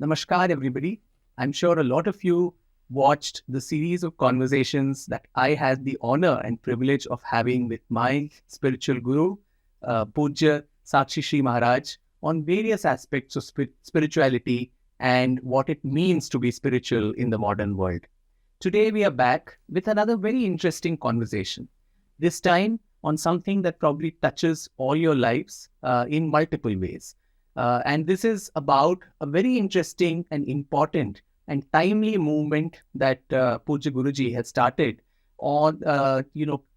Namaskar, everybody. I'm sure a lot of you watched the series of conversations that I had the honor and privilege of having with my spiritual guru, Pujya Sakshi Shree Maharaj, on various aspects of spirituality and what it means to be spiritual in the modern world. Today, we are back with another very interesting conversation. This time on something that probably touches all your lives in multiple ways. And this is about a very interesting and important and timely movement that Pujya Guruji has started on,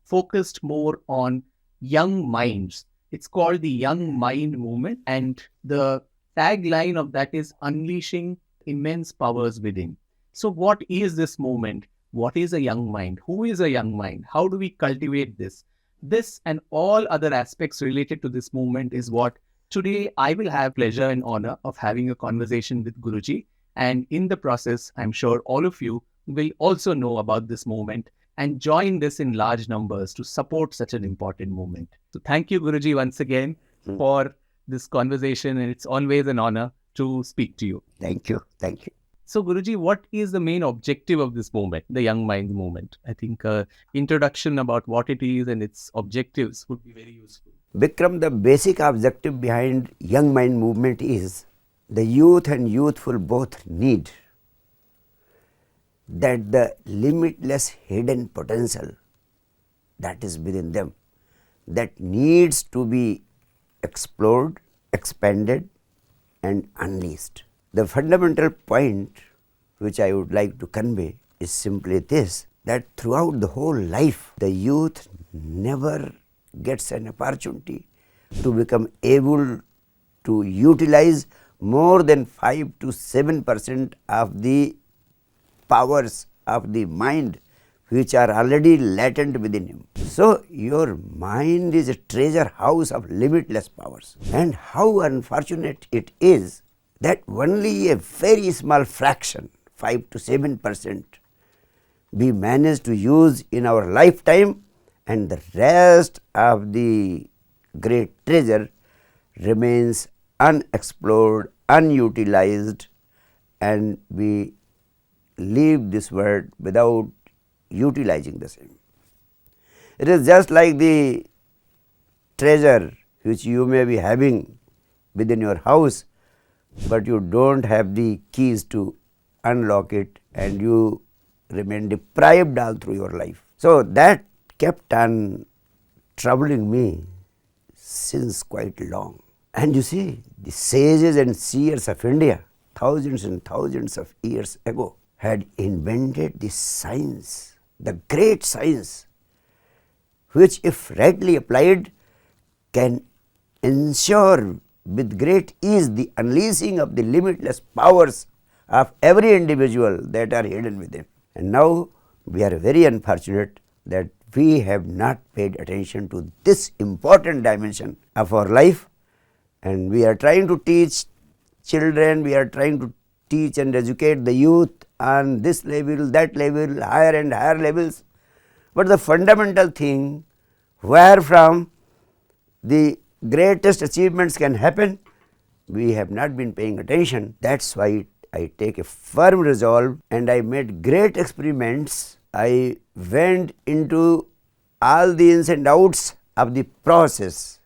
focused more on young minds. It's called the Young Mind Movement, and the tagline of that is unleashing immense powers within. So, what is this movement? What is a young mind? Who is a young mind? How do we cultivate this? This and all other aspects related to this movement is what today I will have pleasure and honor of having a conversation with Guruji. And in the process, I'm sure all of you will also know about this movement and join this in large numbers to support such an important movement. So thank you, Guruji, once again for this conversation. And it's always an honor to speak to you. Thank you. Thank you. So, Guruji, what is the main objective of this movement, the Young Minds movement? I think introduction about what it is and its objectives would be very useful. Vikram, the basic objective behind Young Mind movement is the youth and youthful both need that the limitless hidden potential that is within them, that needs to be explored, expanded and unleashed. The fundamental point which I would like to convey is simply this, that throughout the whole life, the youth never gets an opportunity to become able to utilize more than 5 to 7% of the powers of the mind which are already latent within him. So, your mind is a treasure house of limitless powers, and how unfortunate it is that only a very small fraction, 5 to 7%, we manage to use in our lifetime, and the rest of the great treasure remains unexplored, unutilized, and we leave this world without utilizing the same. It is just like the treasure which you may be having within your house, but you don't have the keys to unlock it, and you remain deprived all through your life. So, that kept on troubling me since quite long. And you see, the sages and seers of India, thousands and thousands of years ago, had invented the science, the great science, which if rightly applied can ensure with great ease the unleashing of the limitless powers of every individual that are hidden within. And now we are very unfortunate that we have not paid attention to this important dimension of our life, and we are trying to teach children, we are trying to teach and educate the youth on this level, that level, higher and higher levels. But the fundamental thing wherefrom the greatest achievements can happen, we have not been paying attention. That's why I take a firm resolve, and I made great experiments. I went into all the ins and outs of the process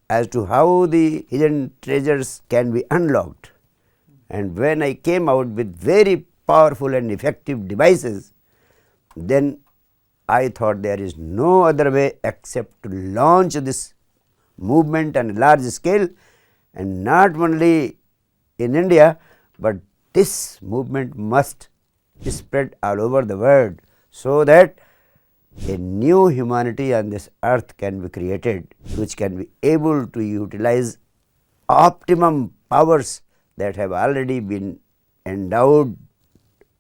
as to how the hidden treasures can be unlocked. And when I came out with very powerful and effective devices, then I thought there is no other way except to launch this movement on a large scale, and not only in India, but this movement must spread all over the world, so that a new humanity on this earth can be created, which can be able to utilize optimum powers that have already been endowed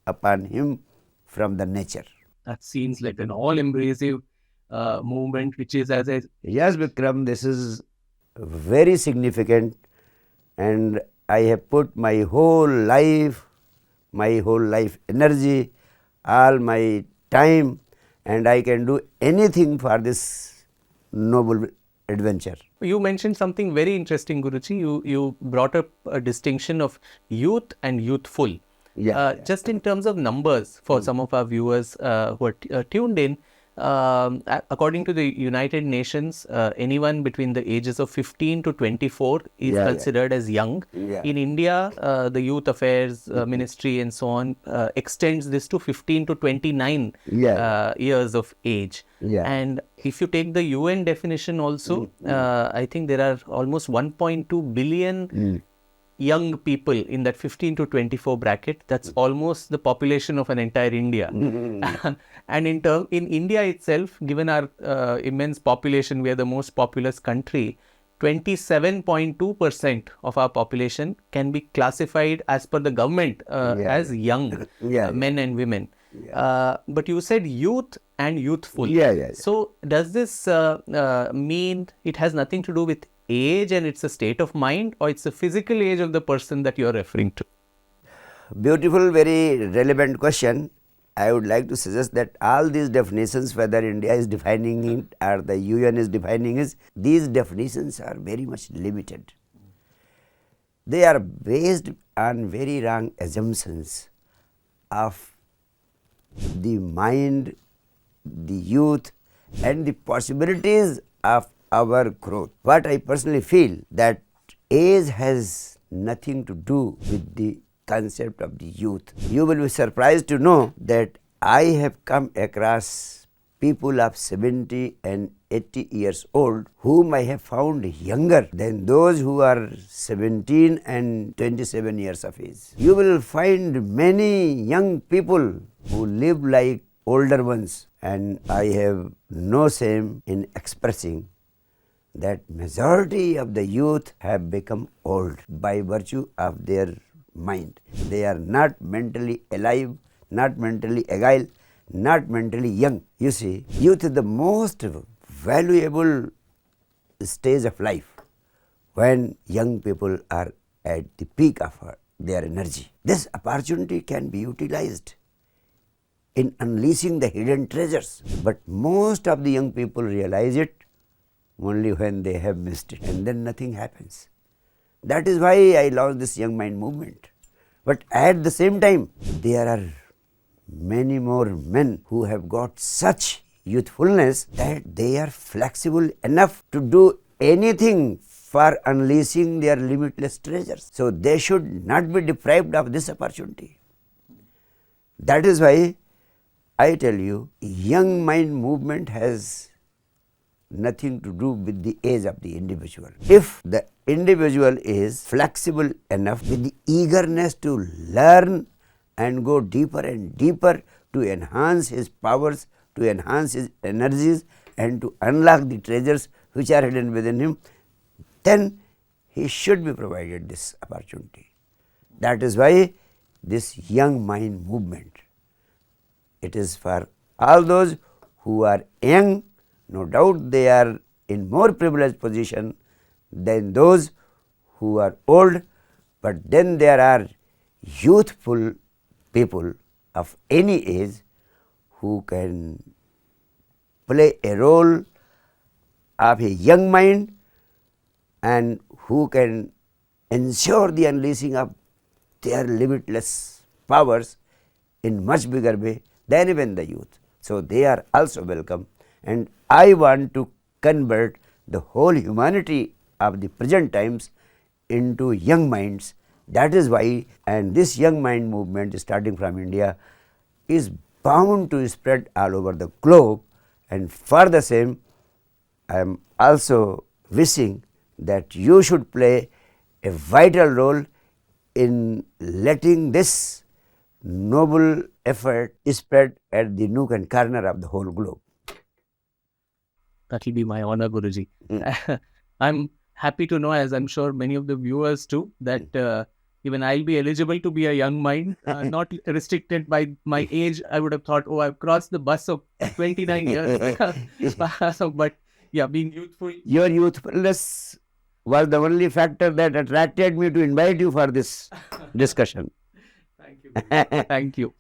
upon him from the nature. That seems like an all-embracing movement, which is as a... Yes, Vikram, this is very significant, and I have put my whole life energy, all my time, and I can do anything for this noble adventure. You mentioned something very interesting, Guruji. You brought up a distinction of youth and youthful. Yeah. Just in terms of numbers, for some of our viewers who are tuned in, according to the United Nations, anyone between the ages of 15 to 24 is Yeah. considered as young. Yeah. In India, the Youth Affairs Ministry and so on extends this to 15 to 29 Yeah. years of age. Yeah. And if you take the UN definition also, I think there are almost 1.2 billion young people in that 15 to 24 bracket. That's almost the population of an entire India. And in India itself, given our immense population, we are the most populous country. 27.2% of our population can be classified as per the government as young men and women. But you said youth and youthful. Yeah. So does this mean it has nothing to do with age and it's a state of mind, or it's the physical age of the person that you're referring to? Beautiful, very relevant question. I would like to suggest that all these definitions, whether India is defining it or the UN is defining it, these definitions are very much limited. They are based on very wrong assumptions of the mind, the youth, and the possibilities of our growth. What I personally feel that age has nothing to do with the concept of the youth. You will be surprised to know that I have come across people of 70 and 80 years old whom I have found younger than those who are 17 and 27 years of age. You will find many young people who live like older ones, and I have no shame in expressing that majority of the youth have become old by virtue of their mind. They are not mentally alive, not mentally agile, not mentally young. You see, youth is the most valuable stage of life when young people are at the peak of their energy. This opportunity can be utilized in unleashing the hidden treasures, but most of the young people realize it only when they have missed it, and then nothing happens. That is why I launched this young mind movement. But at the same time, there are many more men who have got such youthfulness that they are flexible enough to do anything for unleashing their limitless treasures. So they should not be deprived of this opportunity. That is why I tell you, young mind movement has nothing to do with the age of the individual. If the individual is flexible enough with the eagerness to learn and go deeper and deeper to enhance his powers, to enhance his energies, and to unlock the treasures which are hidden within him, then he should be provided this opportunity. That is why this young mind movement, it is for all those who are young. No doubt they are in more privileged position than those who are old, but then there are youthful people of any age who can play a role of a young mind and who can ensure the unleashing of their limitless powers in much bigger way than even the youth. So they are also welcome, and I want to convert the whole humanity of the present times into young minds. That is why, and this young mind movement starting from India is bound to spread all over the globe, and for the same I am also wishing that you should play a vital role in letting this noble effort spread at the nook and corner of the whole globe. That will be my honor, Guruji. I'm happy to know, as I'm sure many of the viewers too, that even I'll be eligible to be a young mind, not restricted by my age. I would have thought, oh, I've crossed the bus of 29 years. But yeah, being youthful. Your youthfulness was the only factor that attracted me to invite you for this discussion. Thank you. Guruji. Thank you.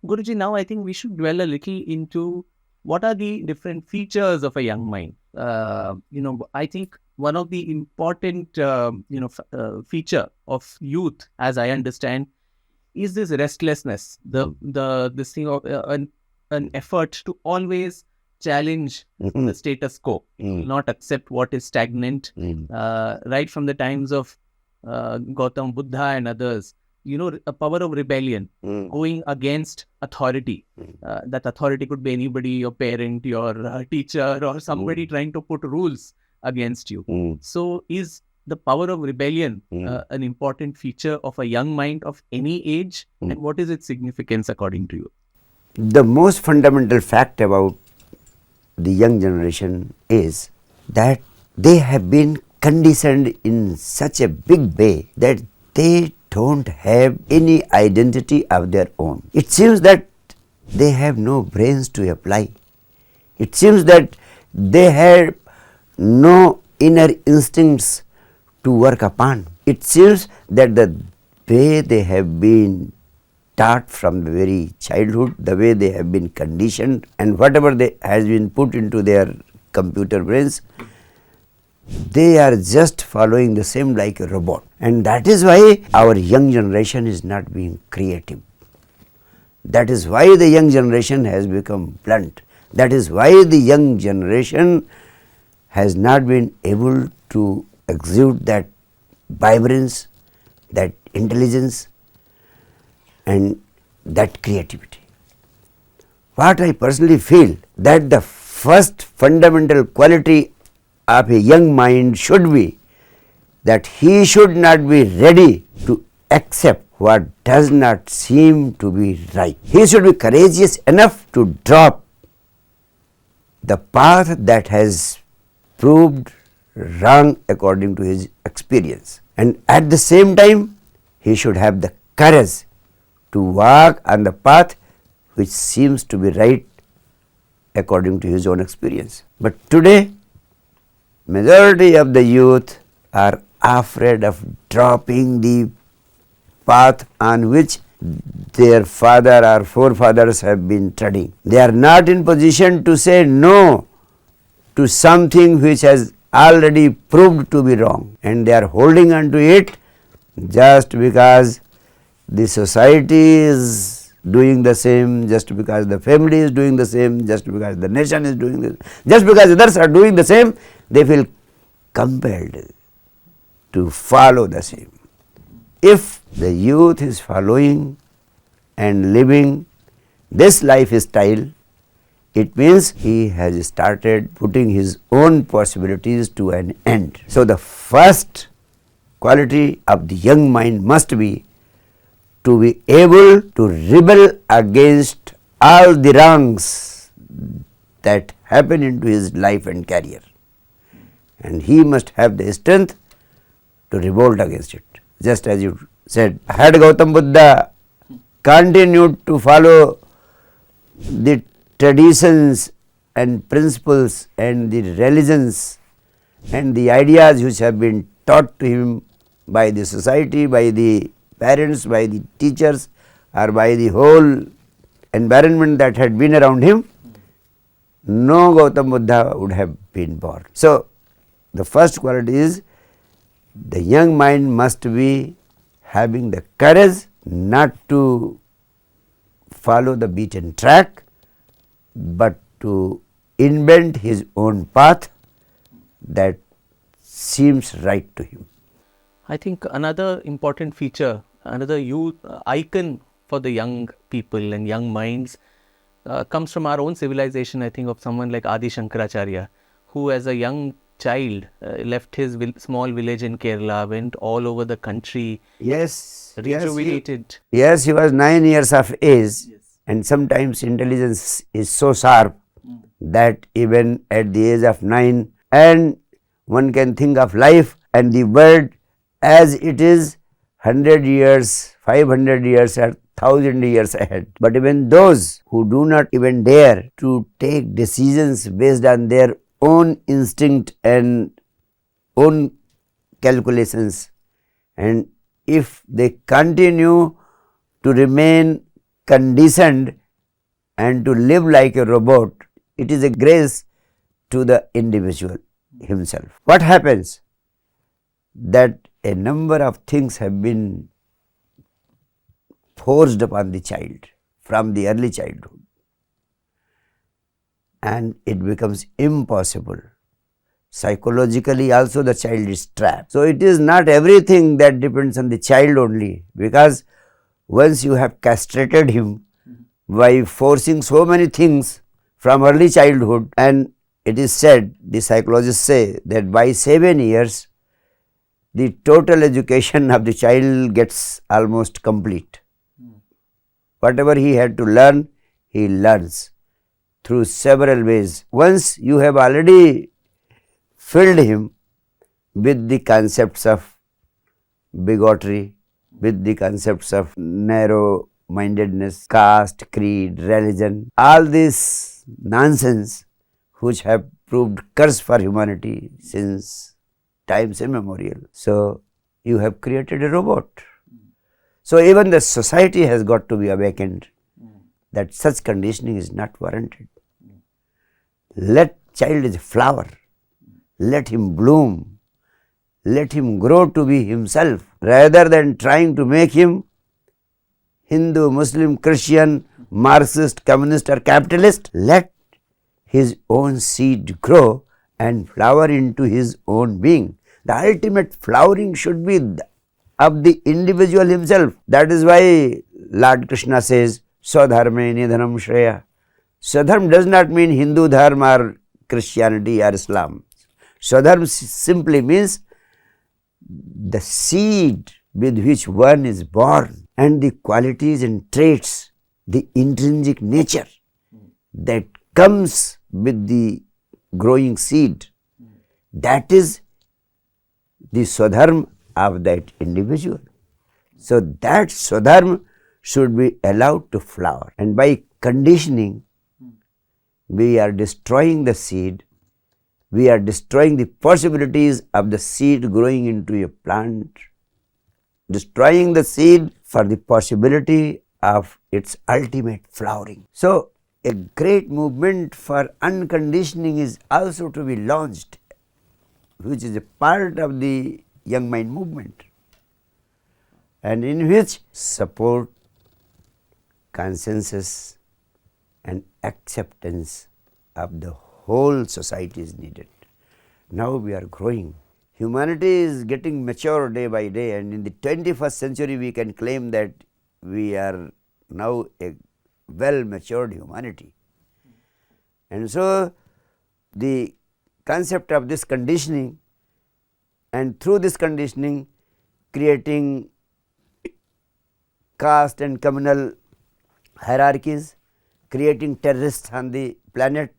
Guruji, now I think we should dwell a little into what are the different features of a young mind. I think one of the important, feature of youth, as I understand, is this restlessness, this thing of an effort to always challenge the status quo, not accept what is stagnant. Right from the times of Gautam Buddha and others, a power of rebellion, going against authority. That authority could be anybody, your parent, your teacher, or somebody trying to put rules against you. So is the power of rebellion an important feature of a young mind of any age, and what is its significance according to you? The most fundamental fact about the young generation is that they have been conditioned in such a big way that they don't have any identity of their own. It seems that they have no brains to apply. It seems that they have no inner instincts to work upon. It seems that the way they have been taught from the very childhood, the way they have been conditioned, and whatever they has been put into their computer brains, they are just following the same like a robot. And that is why our young generation is not being creative. That is why the young generation has become blunt. That is why the young generation has not been able to exude that vibrance, that intelligence, and that creativity. What I personally feel, that the first fundamental quality of a young mind should be that he should not be ready to accept what does not seem to be right. He should be courageous enough to drop the path that has proved wrong according to his experience, and at the same time he should have the courage to walk on the path which seems to be right according to his own experience. But today majority of the youth are afraid of dropping the path on which their father or forefathers have been treading. They are not in position to say no to something which has already proved to be wrong, and they are holding on to it just because the society is doing the same, just because the family is doing the same, just because the nation is doing this, just because others are doing the same, they feel compelled to follow the same. If the youth is following and living this lifestyle, it means he has started putting his own possibilities to an end. So the first quality of the young mind must be to be able to rebel against all the wrongs that happen into his life and career, and he must have the strength to revolt against it. Just as you said, had Gautam Buddha continued to follow the traditions and principles and the religions and the ideas which have been taught to him by the society, by the parents, by the teachers, or by the whole environment that had been around him, no Gautam Buddha would have been born. So the first quality is the young mind must be having the courage not to follow the beaten track, but to invent his own path that seems right to him. I think another important feature, another youth icon for the young people and young minds comes from our own civilization, I think, of someone like Adi Shankaracharya, who as a young child left his small village in Kerala, went all over the country. Yes, rejuvenated. Yes, he was 9 years of age, and sometimes intelligence is so sharp that even at the age of 9, and one can think of life and the world as it is 100 years, 500 years, or 1000 years ahead. But even those who do not even dare to take decisions based on their own instinct and own calculations, and if they continue to remain conditioned and to live like a robot, it is a grace to the individual. himself. What happens? That a number of things have been forced upon the child from the early childhood, and it becomes impossible. Psychologically also the child is trapped. So it is not everything that depends on the child only, because once you have castrated him by forcing so many things from early childhood, and it is said, the psychologists say, that by 7 years the total education of the child gets almost complete. Whatever he had to learn, he learns through several ways. Once you have already filled him with the concepts of bigotry, with the concepts of narrow mindedness, caste, creed, religion, all this nonsense which have proved curse for humanity since times immemorial. So you have created a robot. So even the society has got to be awakened that such conditioning is not warranted. Let child is a flower. Let him bloom. Let him grow to be himself, rather than trying to make him Hindu, Muslim, Christian, Marxist, communist or capitalist. Let his own seed grow and flower into his own being. The ultimate flowering should be of the individual himself. That is why Lord Krishna says, Swadharme nidhanam shreya. Swadharma does not mean Hindu dharma or Christianity or Islam. Swadharma simply means the seed with which one is born, and the qualities and traits, the intrinsic nature that comes with the growing seed. That is the Swadharma of that individual. So that Swadharma should be allowed to flower, and by conditioning we are destroying the seed. We are destroying the possibilities of the seed growing into a plant, destroying the seed for the possibility of its ultimate flowering. So a great movement for unconditioning is also to be launched, which is a part of the young mind movement, and in which support, consensus and acceptance of the whole society is needed. Now we are growing. Humanity is getting mature day by day, and in the 21st century we can claim that we are now a well matured humanity. And so the concept of this conditioning, and through this conditioning creating caste and communal hierarchies, creating terrorists on the planet,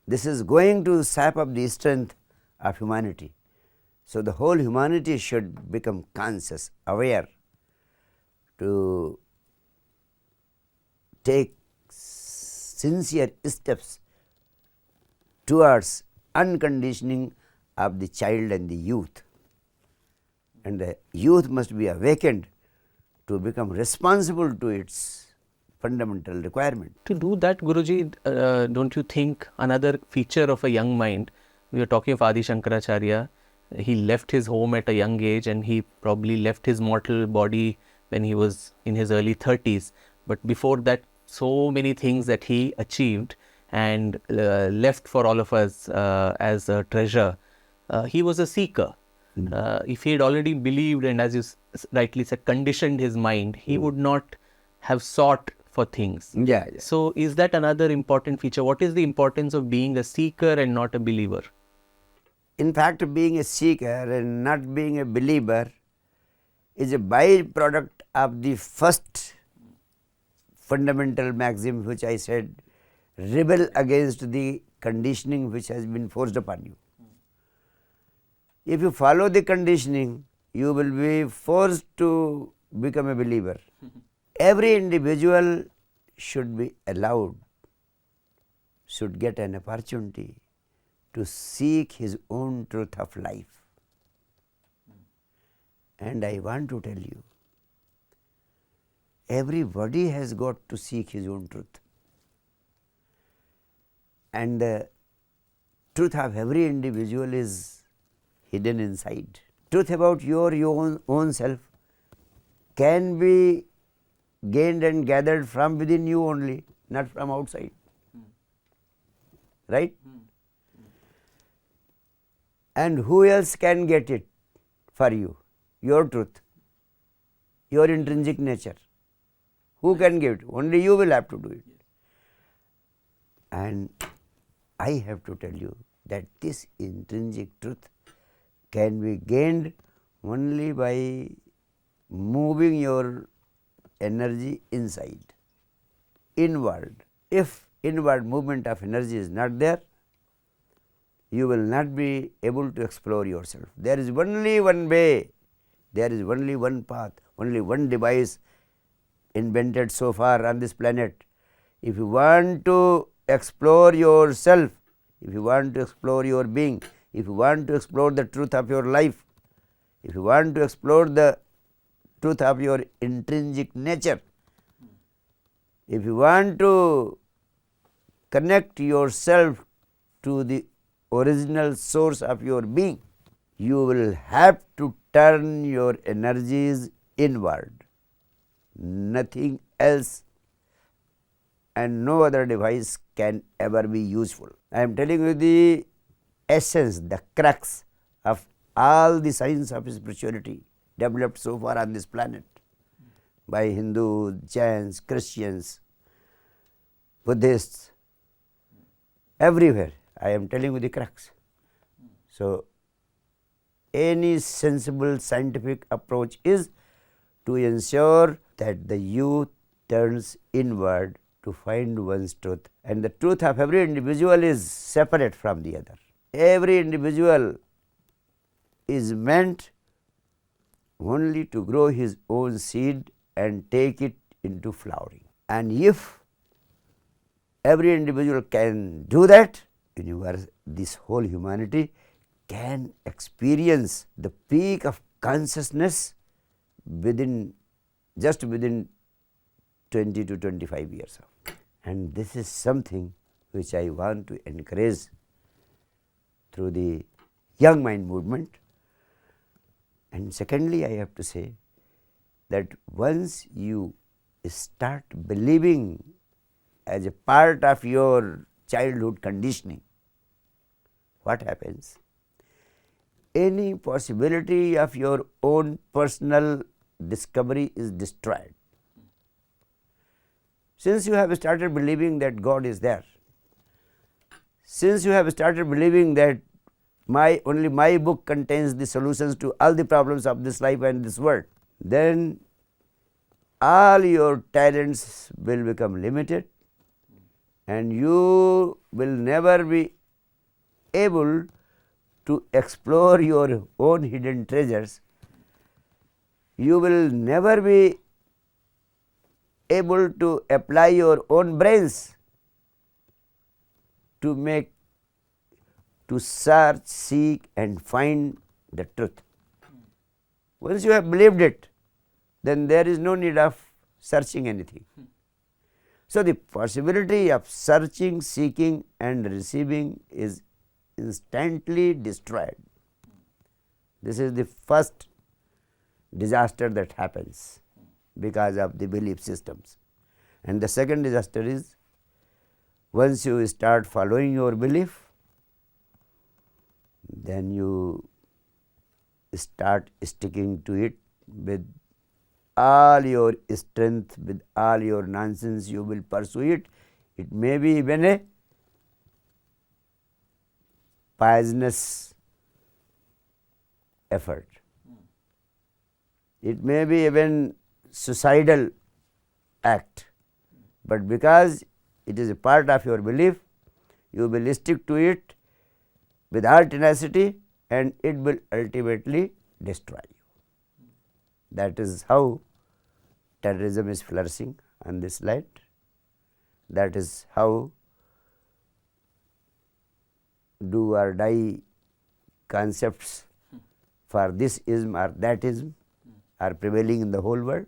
this is going to sap up the strength of humanity. So the whole humanity should become conscious, aware, to take sincere steps towards unconditioning of the child and the youth. And the youth must be awakened to become responsible to its fundamental requirement. To do that, Guruji, don't you think another feature of a young mind, we were talking of Adi Shankaracharya, he left his home at a young age and he probably left his mortal body when he was in his early 30s. But before that, so many things that he achieved and left for all of us as a treasure. He was a seeker. If he had already believed and, as you rightly said, conditioned his mind, he would not have sought for things. Yeah. So is that another important feature? What is the importance of being a seeker and not a believer? In fact, being a seeker and not being a believer is a byproduct of the first fundamental maxim which I said, rebel against the conditioning which has been forced upon you. If you follow the conditioning, you will be forced to become a believer. Every individual should be allowed, should get an opportunity to seek his own truth of life. And I want to tell you, everybody has got to seek his own truth. And truth of every individual is hidden inside. Truth about your own self can be gained and gathered from within you only, not from outside. Right? And who else can get it for you? Your truth, your intrinsic nature. Who can give it? Only you will have to do it. And I have to tell you that this intrinsic truth can be gained only by moving your energy inside, inward. If inward movement of energy is not there, you will not be able to explore yourself. There is only one way, there is only one path, only one device invented so far on this planet. If you want to explore yourself, if you want to explore your being, if you want to explore the truth of your life, if you want to explore the truth of your intrinsic nature, if you want to connect yourself to the original source of your being, you will have to turn your energies inward. Nothing else and no other device can ever be useful. I am telling you the essence, the crux of all the science of spirituality developed so far on this planet by Hindus, Jains, Christians, Buddhists, everywhere. I am telling you the crux. So, any sensible scientific approach is to ensure that the youth turns inward to find one's truth, and the truth of every individual is separate from the other. Every individual is meant only to grow his own seed and take it into flowering. And if every individual can do that, this whole humanity can experience the peak of consciousness just within 20 to 25 years. And this is something which I want to encourage through the young mind movement. And secondly, I have to say that once you start believing as a part of your childhood conditioning, what happens? Any possibility of your own personal discovery is destroyed. Since you have started believing that God is there, since you have started believing that only my book contains the solutions to all the problems of this life and this world, then all your talents will become limited and you will never be able to explore your own hidden treasures. You will never be able to apply your own brains to search, seek and find the truth. Once you have believed it, then there is no need of searching anything. So, the possibility of searching, seeking and receiving is instantly destroyed. This is the first disaster that happens because of the belief systems. And the second disaster is, once you start following your belief, then you start sticking to it with all your strength, with all your nonsense, you will pursue it. It may be even a poisonous effort. It may be even suicidal act, but because it is a part of your belief, you will stick to it with all tenacity and it will ultimately destroy you. That is how terrorism is flourishing on this land. That is how do or die concepts for this ism or that ism are prevailing in the whole world.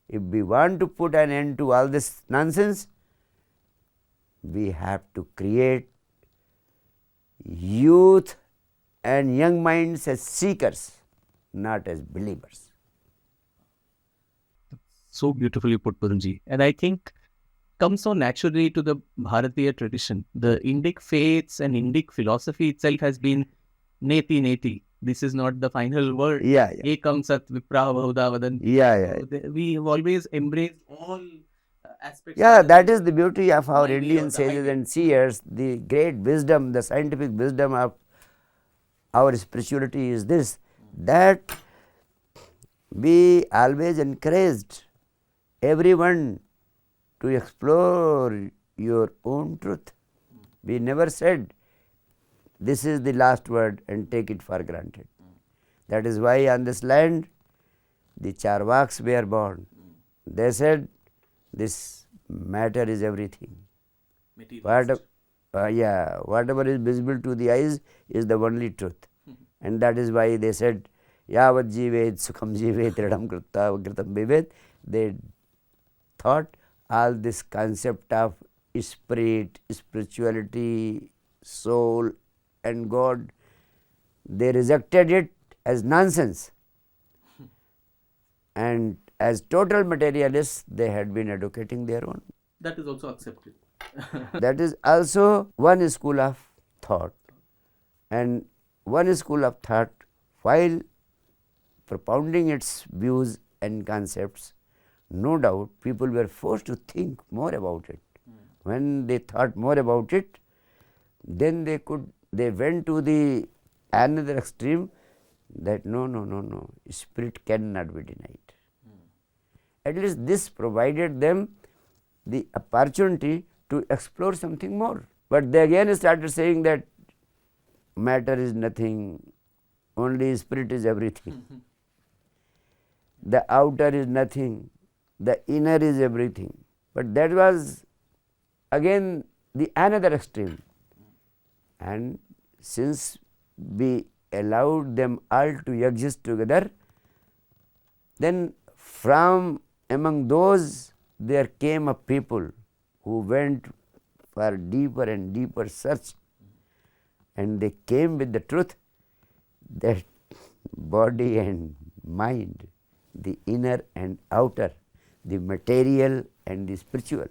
If we want to put an end to all this nonsense, we have to create youth and young minds as seekers, not as believers. So beautifully put, Purunji. And I think comes so naturally to the Bharatiya tradition. The Indic faiths and Indic philosophy itself has been neti neti. This is not the final word. Yeah, yeah. Ekam sat vipra bahudha vadanti. Yeah, yeah. So we have always embraced all aspects. Yeah, of the that is the beauty of our my way or Indian the sages highway. and seers. The great wisdom, the scientific wisdom of our spirituality is this, that we always encouraged everyone to explore your own truth. We never said this is the last word and take it for granted. That is why on this land the Charvaks were born. They said this matter is everything. Materialist. Whatever is visible to the eyes is the only truth. And that is why they said, Yavat jivet sukham jivet radham krutta kritam vivet. They thought all this concept of spirit, spirituality, soul and God, they rejected it as nonsense. And as total materialists, they had been educating their own. That is also accepted. That is also one school of thought. And one school of thought, while propounding its views and concepts, no doubt people were forced to think more about it. When they thought more about it, then they went to the another extreme, that no, spirit cannot be denied. At least this provided them the opportunity to explore something more. But they again started saying that matter is nothing, only spirit is everything. The outer is nothing, the inner is everything. But that was again the another extreme. And since we allowed them all to exist together, then from among those there came a people who went for deeper and deeper search, and they came with the truth that body and mind, the inner and outer, the material and the spiritual,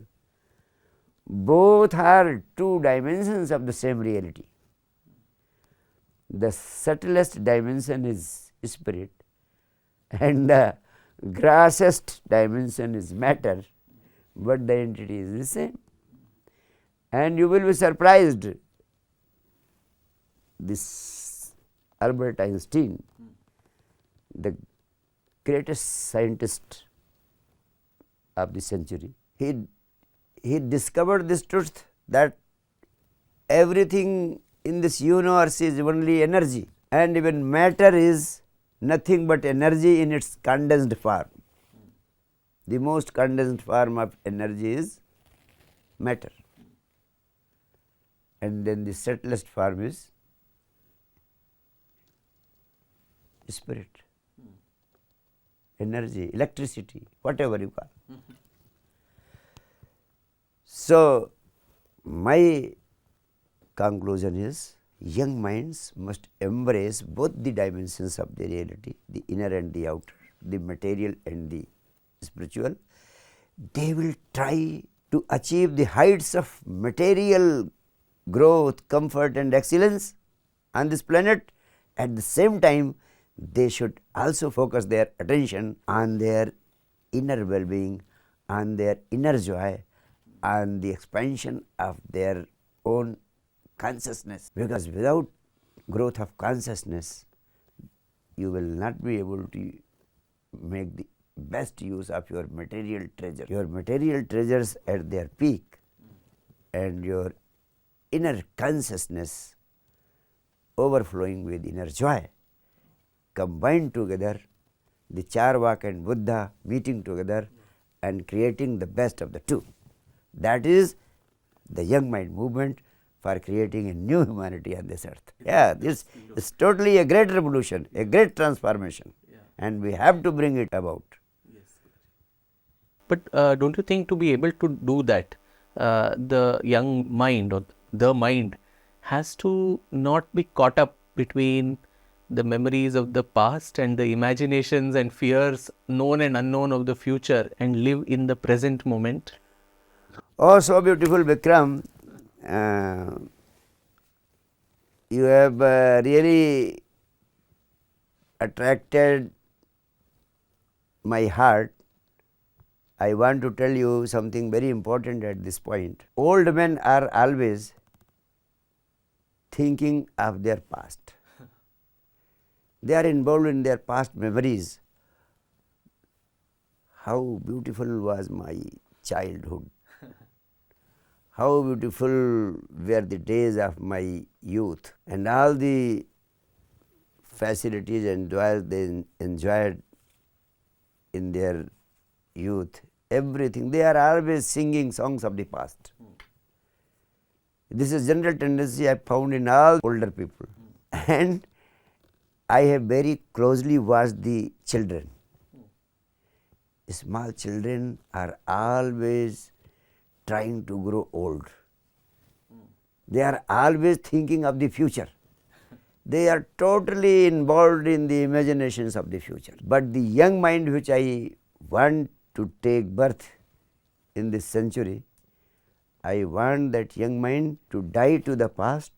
both are two dimensions of the same reality. The subtlest dimension is spirit and the grossest dimension is matter, but the entity is the same. And you will be surprised, this Albert Einstein, the greatest scientist of the century, he discovered this truth that everything in this universe is only energy, and even matter is nothing but energy in its condensed form. The most condensed form of energy is matter, and then the subtlest form is spirit, energy, electricity, whatever you call. So, my conclusion is, young minds must embrace both the dimensions of the reality, the inner and the outer, the material and the spiritual. They will try to achieve the heights of material growth, comfort and excellence on this planet. At the same time, they should also focus their attention on their inner well-being, on their inner joy, on the expansion of their own consciousness, because without growth of consciousness you will not be able to make the best use of your material treasure. Your material treasures at their peak and your inner consciousness overflowing with inner joy, combined together, the Charvak and Buddha meeting together and creating the best of the two. That is the young mind movement for creating a new humanity on this earth. Yeah, this is totally a great revolution, a great transformation, and we have to bring it about. But don't you think to be able to do that, the young mind or the mind has to not be caught up between the memories of the past and the imaginations and fears known and unknown of the future, and live in the present moment? Oh, so beautiful, Vikram. Uh, you have really attracted my heart. I want to tell you something very important at this point. Old men are always thinking of their past. They are involved in their past memories. How beautiful was my childhood. How beautiful were the days of my youth, and all the facilities and joys they enjoyed in their youth, everything. They are always singing songs of the past. This is general tendency I found in all older people. And I have very closely watched the children. Small children are always trying to grow old. They are always thinking of the future. They are totally involved in the imaginations of the future. But the young mind which I want to take birth in this century, I want that young mind to die to the past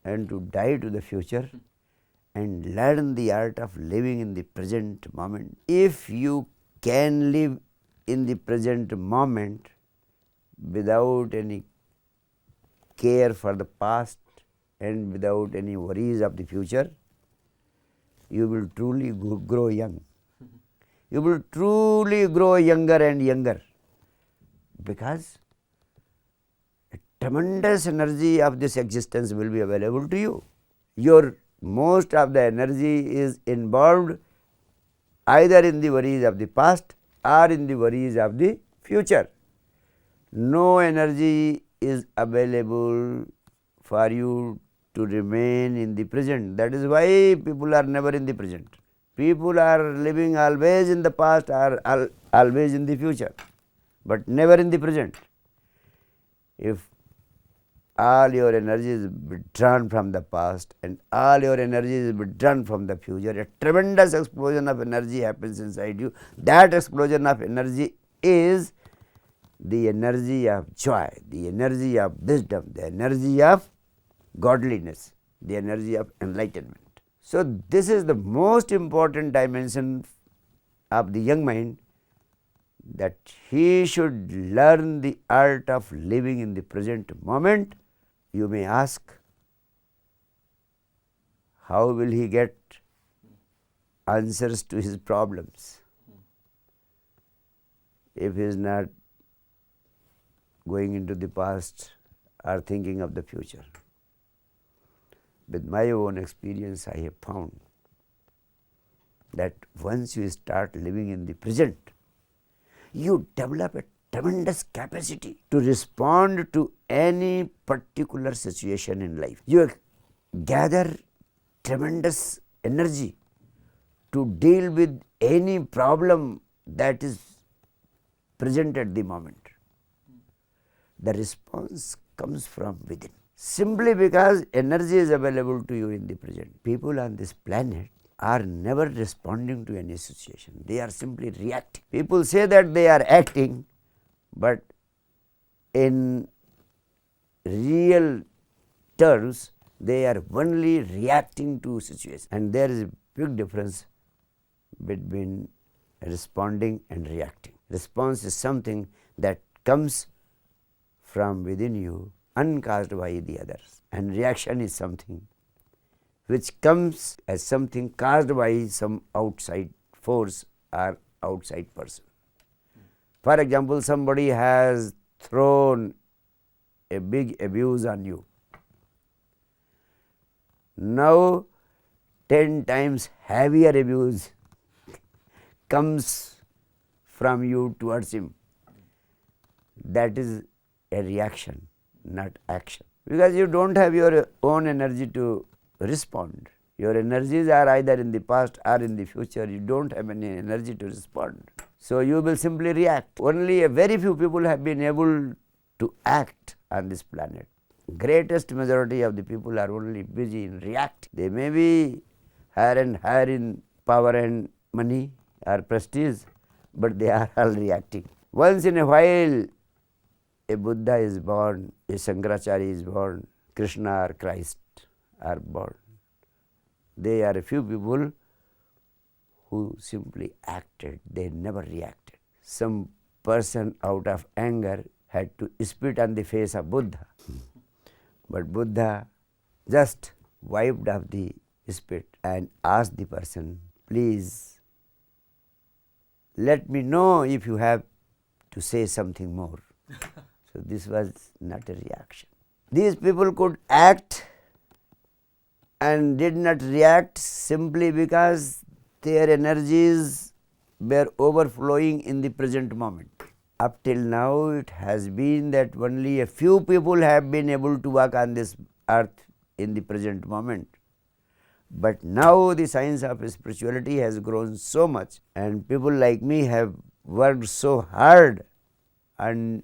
and to die to the future and learn the art of living in the present moment. If you can live in the present moment without any care for the past and without any worries of the future, you will truly grow young. You will truly grow younger and younger, because a tremendous energy of this existence will be available to you. Your most of the energy is involved either in the worries of the past or in the worries of the future. No energy is available for you to remain in the present. That is why people are never in the present. People are living always in the past or always in the future, but never in the present. If all your energy is withdrawn from the past and all your energy is withdrawn from the future, a tremendous explosion of energy happens inside you. That explosion of energy is the energy of joy, the energy of wisdom, the energy of godliness, the energy of enlightenment. So, this is the most important dimension of the young mind, that he should learn the art of living in the present moment. You may ask, how will he get answers to his problems if he is not going into the past or thinking of the future? With my own experience, I have found that once you start living in the present, you develop a tremendous capacity to respond to any particular situation in life. You gather tremendous energy to deal with any problem that is present at the moment. The response comes from within, simply because energy is available to you in the present. People on this planet are never responding to any situation. They are simply reacting. People say that they are acting, but in real terms, they are only reacting to situations. And there is a big difference between responding and reacting. Response is something that comes from within you, uncaused by the others, and reaction is something which comes as something caused by some outside force or outside person. For example, somebody has thrown a big abuse on you. Now 10 times heavier abuse comes from you towards him. That is a reaction, not action, because you don't have your own energy to respond. Your energies are either in the past or in the future. You don't have any energy to respond. So, you will simply react. Only a very few people have been able to act on this planet. greatest majority of the people are only busy in react. They may be higher and higher in power and money or prestige, but they are all reacting. Once in a while a Buddha is born, a Shankaracharya is born, Krishna or Christ are born. They are a few people who simply acted, they never reacted. Some person out of anger had to spit on the face of Buddha, but Buddha just wiped off the spit and asked the person, please let me know if you have to say something more. So this was not a reaction. These people could act and did not react simply because their energies were overflowing in the present moment. Up till now it has been that only a few people have been able to walk on this earth in the present moment. But now the science of spirituality has grown so much, and people like me have worked so hard on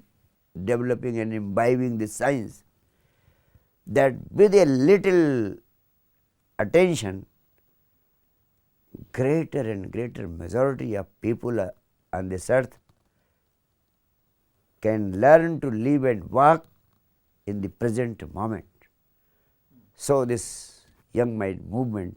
developing and imbibing this science, that with a little attention, greater and greater majority of people on this earth can learn to live and walk in the present moment. So this young mind movement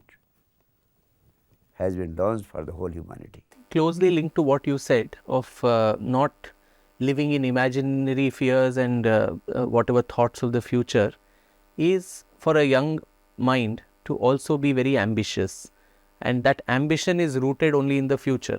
has been launched for the whole humanity. Closely linked to what you said of not living in imaginary fears and whatever thoughts of the future, is for a young mind to also be very ambitious, and that ambition is rooted only in the future.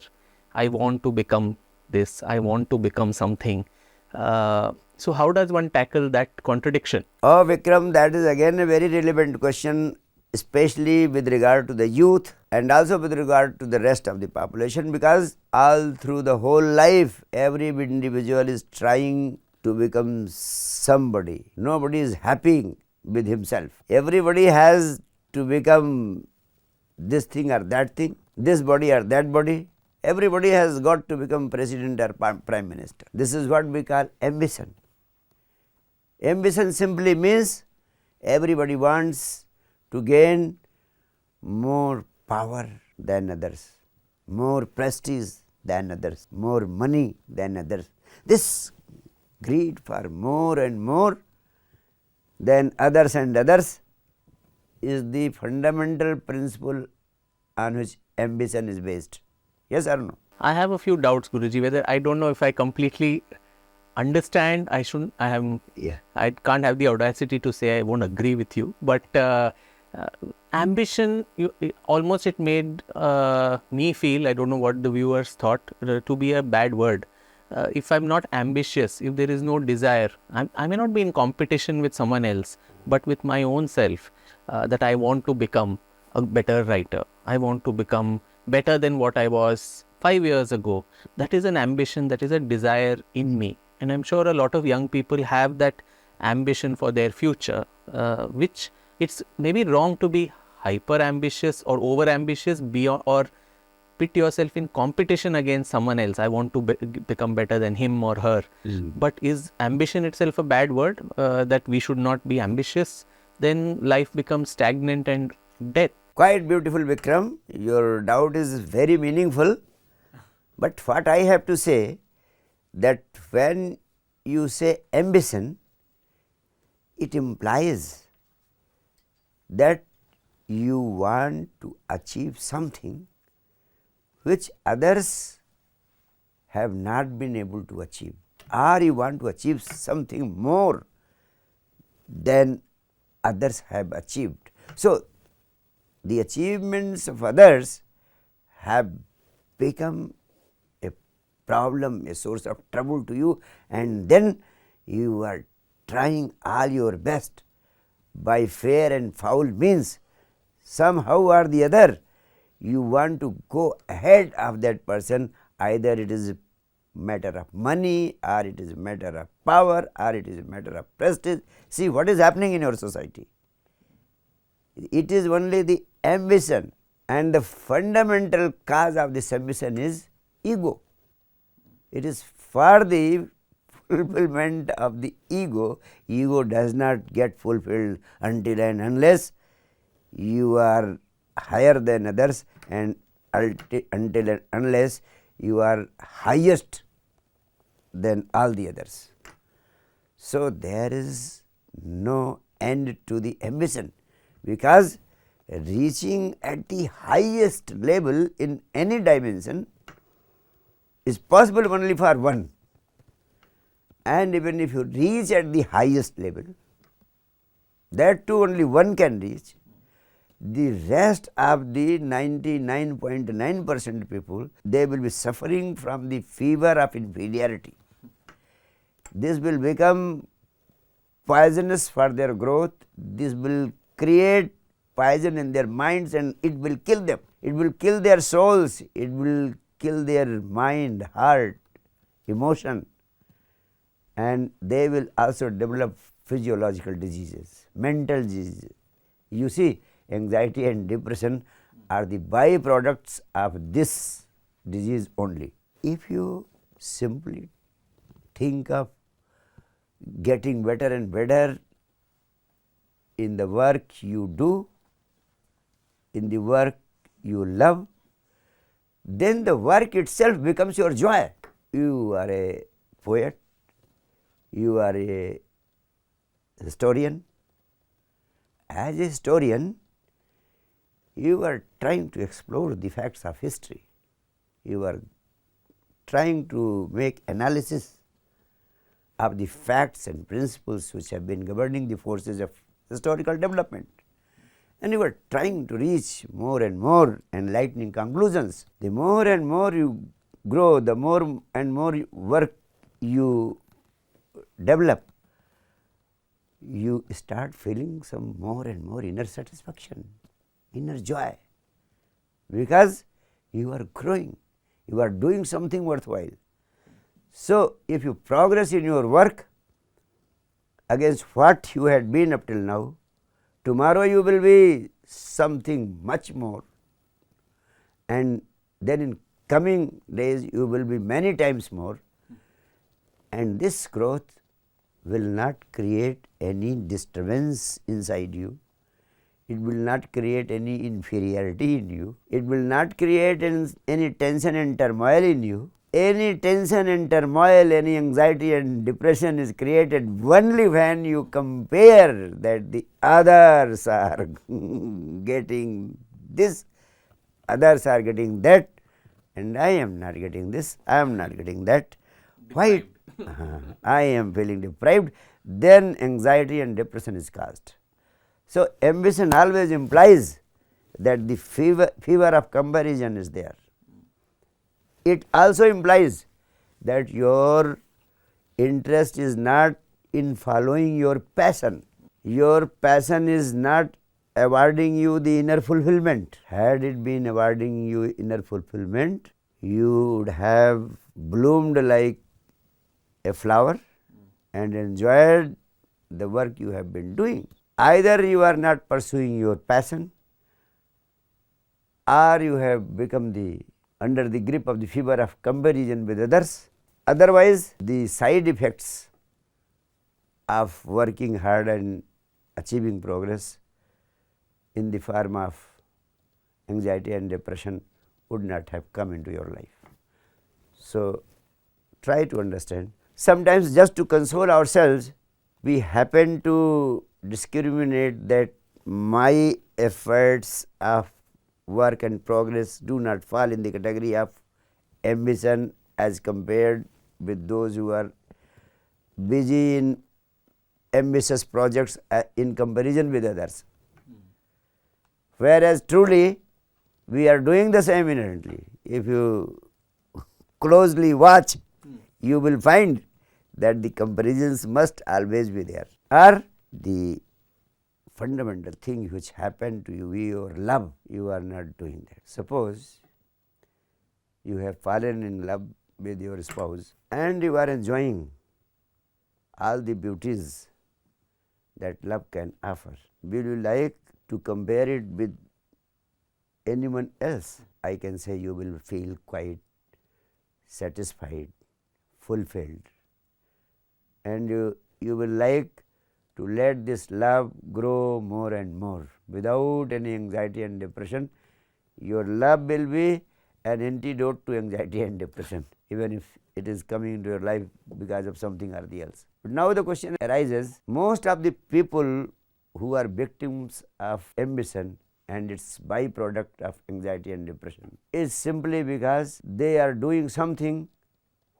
I want to become this, I want to become something. So how does one tackle that contradiction? Oh Vikram, that is again a very relevant question, especially with regard to the youth and also with regard to the rest of the population, because all through the whole life every individual is trying to become somebody. Nobody is happy with himself. Everybody has to become this thing or that thing, this body or that body. Everybody has got to become president or prime minister. This is what we call ambition. Ambition simply means everybody wants to gain more power than others, more prestige than others, more money than others. This greed for more and more than others and others is the fundamental principle on which ambition is based. Yes or no? I have a few doubts, Guruji, whether I don't know if I completely understand. I can't have the audacity to say I won't agree with you, but ambition, almost it made me feel, I don't know what the viewers thought, to be a bad word. If I'm not ambitious, if there is no desire, I may not be in competition with someone else, but with my own self, that I want to become a better writer. I want to become better than what I was 5 years ago. That is an ambition, that is a desire in me. And I'm sure a lot of young people have that ambition for their future, which it's maybe wrong to be hyper ambitious or over ambitious beyond, or pit yourself in competition against someone else. I want to become better than him or her. But is ambition itself a bad word, that we should not be ambitious? Then life becomes stagnant and death. Quite beautiful, Vikram. Your doubt is very meaningful. But what I have to say, that when you say ambition, it implies that you want to achieve something which others have not been able to achieve, or you want to achieve something more than others have achieved. So the achievements of others have become a problem, a source of trouble to you, and then you are trying all your best by fair and foul means, somehow or the other you want to go ahead of that person. Either it is a matter of money, or it is a matter of power, or it is a matter of prestige. See what is happening in your society. It is only the ambition, and the fundamental cause of this ambition is ego. It is for the fulfillment of the ego. Ego does not get fulfilled until and unless you are higher than others, and until and unless you are highest than all the others. So, there is no end to the ambition, because reaching at the highest level in any dimension is possible only for one, and even if you reach at the highest level, that too only one can reach. The rest of the 99.9% people, they will be suffering from the fever of inferiority. This will become poisonous for their growth. This will create poison in their minds, and it will kill them. It will kill their souls. It will kill their mind, heart, emotion, and they will also develop physiological diseases, mental diseases. You see, anxiety and depression are the byproducts of this disease only. If you simply think of getting better and better in the work you do, in the work you love, then the work itself becomes your joy. You are a poet, you are a historian. As a historian, you are trying to explore the facts of history. You are trying to make analysis of the facts and principles which have been governing the forces of historical development, and you are trying to reach more and more enlightening conclusions. The more and more you grow, the more and more work you develop, you start feeling some more and more inner satisfaction, inner joy, because you are growing, you are doing something worthwhile. So, if you progress in your work against what you had been up till now, tomorrow you will be something much more, and then in coming days you will be many times more, and this growth will not create any disturbance inside you. It will not create any inferiority in you. It will not create any tension and turmoil in you. Any tension and turmoil, any anxiety and depression is created only when you compare that the others are getting this, others are getting that, and I am not getting this, I am not getting that. Why? I am feeling deprived. Then anxiety and depression is caused. So, ambition always implies that the fever of comparison is there. It also implies that your interest is not in following your passion. Your passion is not awarding you the inner fulfillment. Had it been awarding you inner fulfillment, you would have bloomed like a flower and enjoyed the work you have been doing. Either you are not pursuing your passion, or you have become under the grip of the fever of comparison with others. Otherwise, the side effects of working hard and achieving progress in the form of anxiety and depression would not have come into your life. So, try to understand. Sometimes, just to console ourselves, we happen to discriminate that my efforts of work and progress do not fall in the category of ambition as compared with those who are busy in ambitious projects in comparison with others. Whereas truly we are doing the same inherently. If you closely watch, you will find that the comparisons must always be there, or the fundamental thing which happened to you, your love, you are not doing that. Suppose you have fallen in love with your spouse and you are enjoying all the beauties that love can offer. Will you like to compare it with anyone else? I can say you will feel quite satisfied, fulfilled, and you will like to let this love grow more and more without any anxiety and depression. Your love will be an antidote to anxiety and depression, even if it is coming into your life because of something or the else. But now the question arises, most of the people who are victims of ambition and its byproduct of anxiety and depression is simply because they are doing something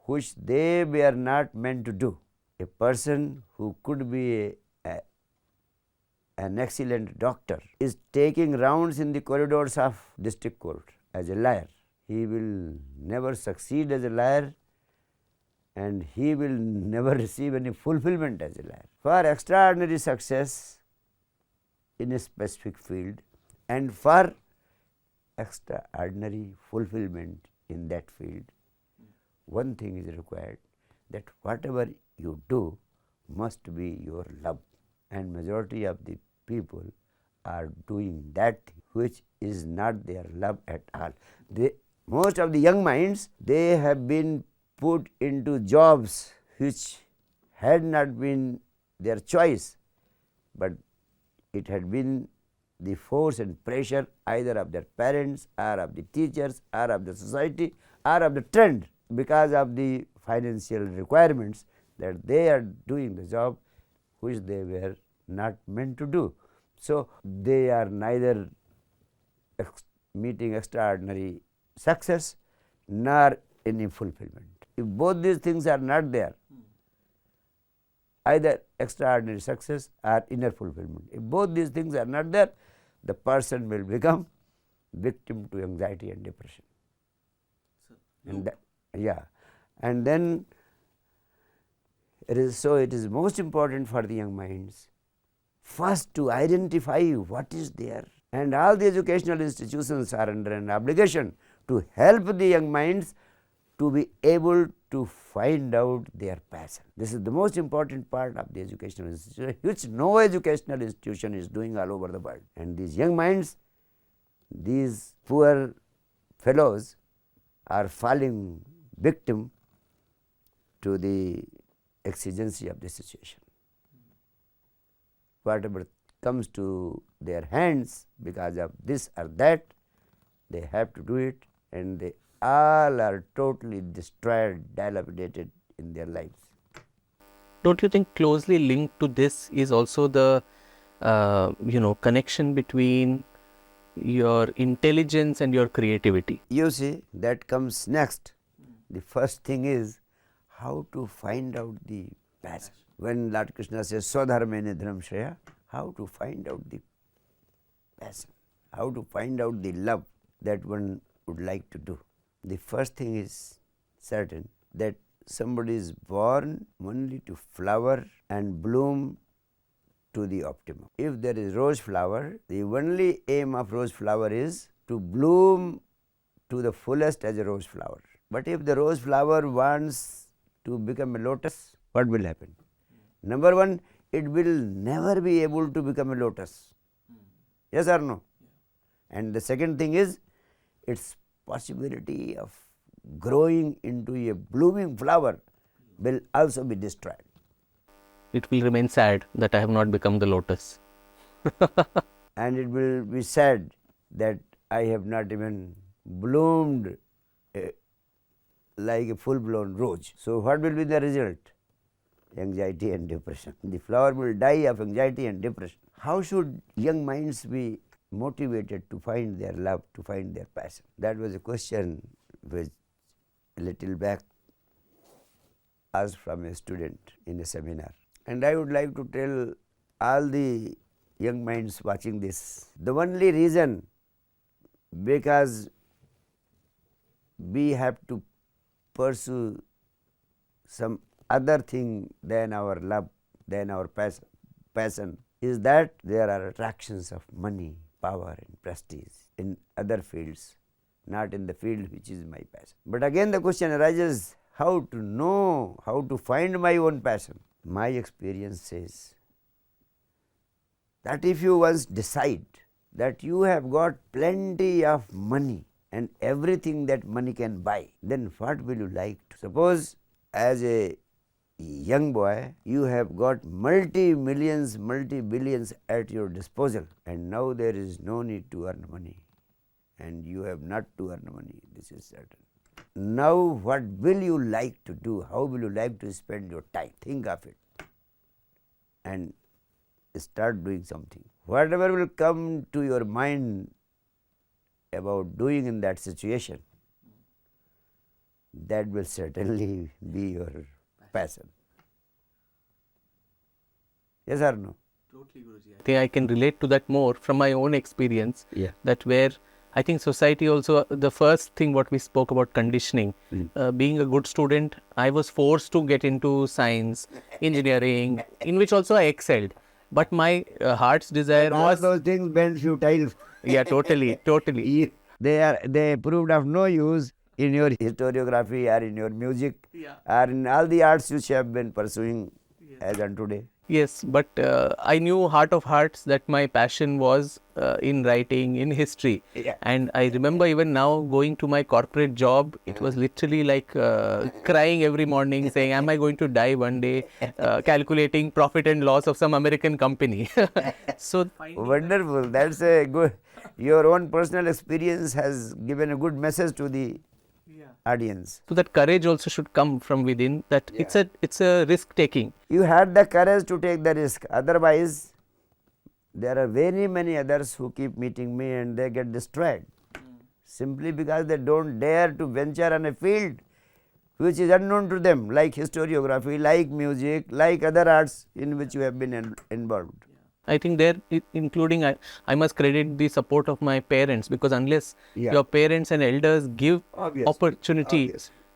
which they were not meant to do. A person who could be an excellent doctor is taking rounds in the corridors of district court as a liar. He will never succeed as a liar, and he will never receive any fulfillment as a liar. For extraordinary success in a specific field and for extraordinary fulfillment in that field, one thing is required, that whatever you do must be your love, and majority of the people are doing that thing which is not their love at all. Most of the young minds, they have been put into jobs which had not been their choice, but it had been the force and pressure either of their parents or of the teachers or of the society or of the trend, because of the financial requirements, that they are doing the job which they were not meant to do. So, they are neither meeting extraordinary success nor any fulfillment. If both these things are not there, either extraordinary success or inner fulfillment, if both these things are not there, the person will become victim to anxiety and depression. And and then it is most important for the young minds first to identify what is there, and all the educational institutions are under an obligation to help the young minds to be able to find out their passion. This is the most important part of the educational institution, which no educational institution is doing all over the world. And these young minds, these poor fellows, are falling victim to the exigency of the situation. Whatever comes to their hands because of this or that, they have to do it, and they all are totally destroyed, dilapidated in their lives. Don't you think closely linked to this is also the connection between your intelligence and your creativity? You see, that comes next. The first thing is how to find out the passion. When Lord Krishna says Swadharmene Dhanam Shreya, how to find out the passion, how to find out the love that one would like to do. The first thing is certain, that somebody is born only to flower and bloom to the optimum. If there is rose flower, the only aim of rose flower is to bloom to the fullest as a rose flower. But if the rose flower wants to become a lotus, what will happen? Number one, it will never be able to become a lotus. Yes or no? And the second thing is, its possibility of growing into a blooming flower will also be destroyed. It will remain sad that I have not become the lotus. And it will be sad that I have not even bloomed like a full blown rose. So, what will be the result? Anxiety and depression. The flower will die of anxiety and depression. How should young minds be motivated to find their love, to find their passion? That was a question which a little back asked from a student in a seminar. And I would like to tell all the young minds watching this, the only reason because we have to pursue some other thing than our love, than our passion, is that there are attractions of money, power and prestige in other fields, not in the field which is my passion. But again the question arises, how to know, how to find my own passion? My experience says that if you once decide that you have got plenty of money and everything that money can buy, then what will you like to? Suppose as a young boy, you have got multi-millions, multi-billions at your disposal, and now there is no need to earn money, and you have not to earn money, this is certain. Now what will you like to do? How will you like to spend your time? Think of it and start doing something. Whatever will come to your mind about doing in that situation, that will certainly be your passion. Yes or no? Totally, Guruji. I think I can relate to that more from my own experience. Yeah. That where I think society also, the first thing what we spoke about conditioning, being a good student, I was forced to get into science, engineering, in which also I excelled. But my heart's desire All was, those things bent futile. yeah, totally, totally. They proved of no use in your historiography or in your music, Yeah. or in all the arts which you have been pursuing as on today. Yes, but I knew heart of hearts that my passion was in writing, in history. Yeah. And I remember even now going to my corporate job, it was literally like crying every morning saying, am I going to die one day? Calculating profit and loss of some American company. So Wonderful. That's a good. Your own personal experience has given a good message to the audience. so that courage also should come from within, that it's a risk taking. You had the courage to take the risk. Otherwise, there are very many others who keep meeting me and they get destroyed simply because they don't dare to venture on a field which is unknown to them, like historiography, like music, like other arts in which you have been involved. I think there, including I must credit the support of my parents, because unless your parents and elders give opportunity,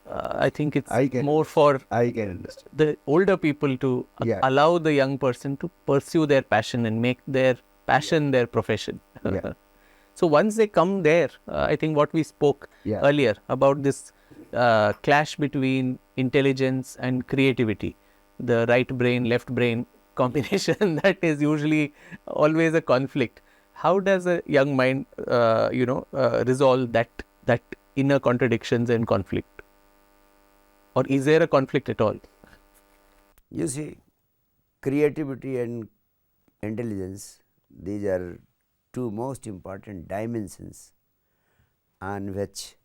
I think it's more for I can understand. the older people to allow the young person to pursue their passion and make their passion their profession. So once they come there, I think what we spoke earlier about this clash between intelligence and creativity, the right brain, left brain combination, that is usually always a conflict. How does a young mind, resolve that inner contradictions and conflict? Or is there a conflict at all? You see, creativity and intelligence, these are two most important dimensions on which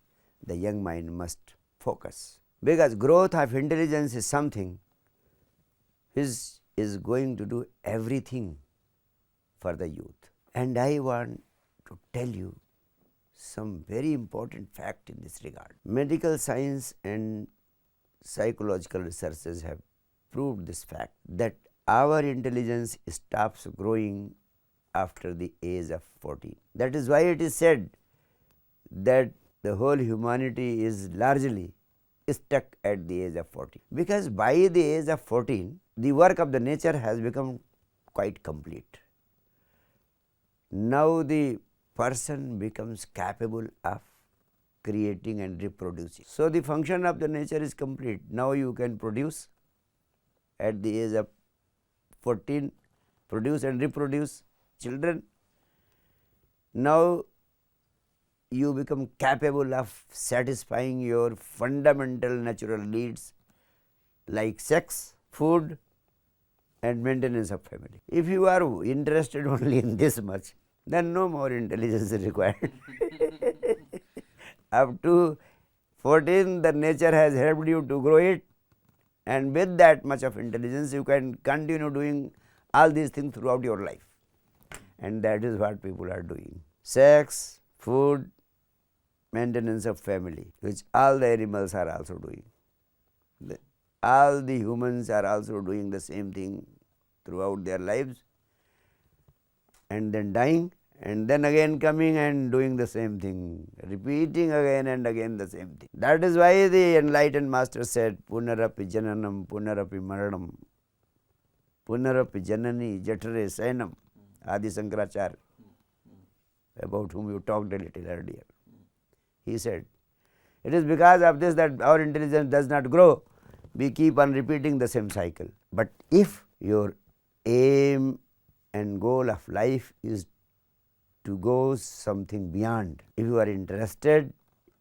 the young mind must focus. Because growth of intelligence is something which is going to do everything for the youth. And I want to tell you some very important fact in this regard. Medical science and psychological researches have proved this fact, that our intelligence stops growing after the age of 14. That is why it is said that the whole humanity is largely stuck at the age of 14. Because by the age of 14, the work of the nature has become quite complete. Now the person becomes capable of creating and reproducing. So the function of the nature is complete. Now you can produce at the age of 14, produce and reproduce children. Now you become capable of satisfying your fundamental natural needs like sex, food and maintenance of family. If you are interested only in this much, then no more intelligence is required. Up to 14, the nature has helped you to grow it, and with that much of intelligence you can continue doing all these things throughout your life. And that is what people are doing. Sex, food, maintenance of family, which all the animals are also doing. All the humans are also doing the same thing throughout their lives, and then dying, and then again coming and doing the same thing, repeating again and again the same thing. That is why the enlightened master said, Punarapi jananam, punarapi maranam, punarapi janani jatare sainam, Adi Shankaracharya, about whom you talked a little earlier. He said, it is because of this that our intelligence does not grow. We keep on repeating the same cycle. But if your aim and goal of life is to go something beyond, if you are interested